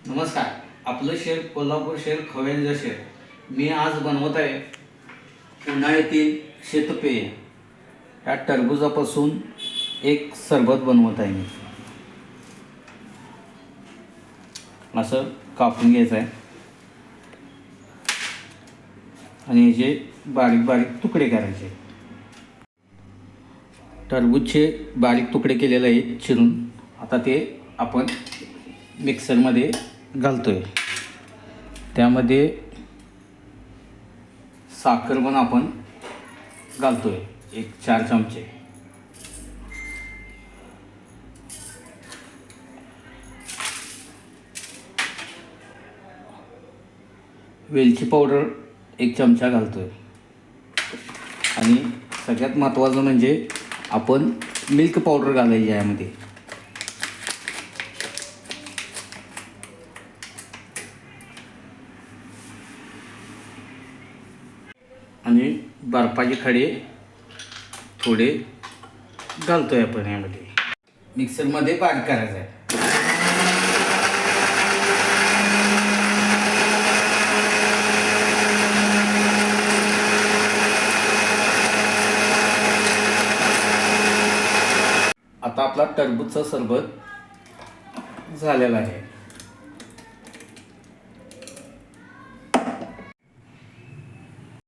नमस्कार. आपलं शहर कोल्हापूर शहर खवय्यांचं शहर. मी आज बनवत आहे उन्हाळ्यातील शीतपेय. या टरबुजापासून एक सरबत बनवत आहे मी. असं कापून घ्यायचं आहे आणि याचे बारीक बारीक तुकडे करायचे. टरबूजचे बारीक तुकडे केलेले आहेत चिरून. आता ते आपण मिक्सरमध्ये घालतोय. त्यामध्ये साखर पण आपण घालतोय, एक 4 चमचे. वेलची पावडर 1 चमचा घालतोय. आणि सगळ्यात महत्त्वाचं म्हणजे आपण मिल्क पावडर घालायची यामध्ये. आणि बर्फाचे खडे थोडे घालतोय आपण यामध्ये. मिक्सरमध्ये बारीक करायचं आहे. आता आपला टरबूजचा सरबत झालेला आहे.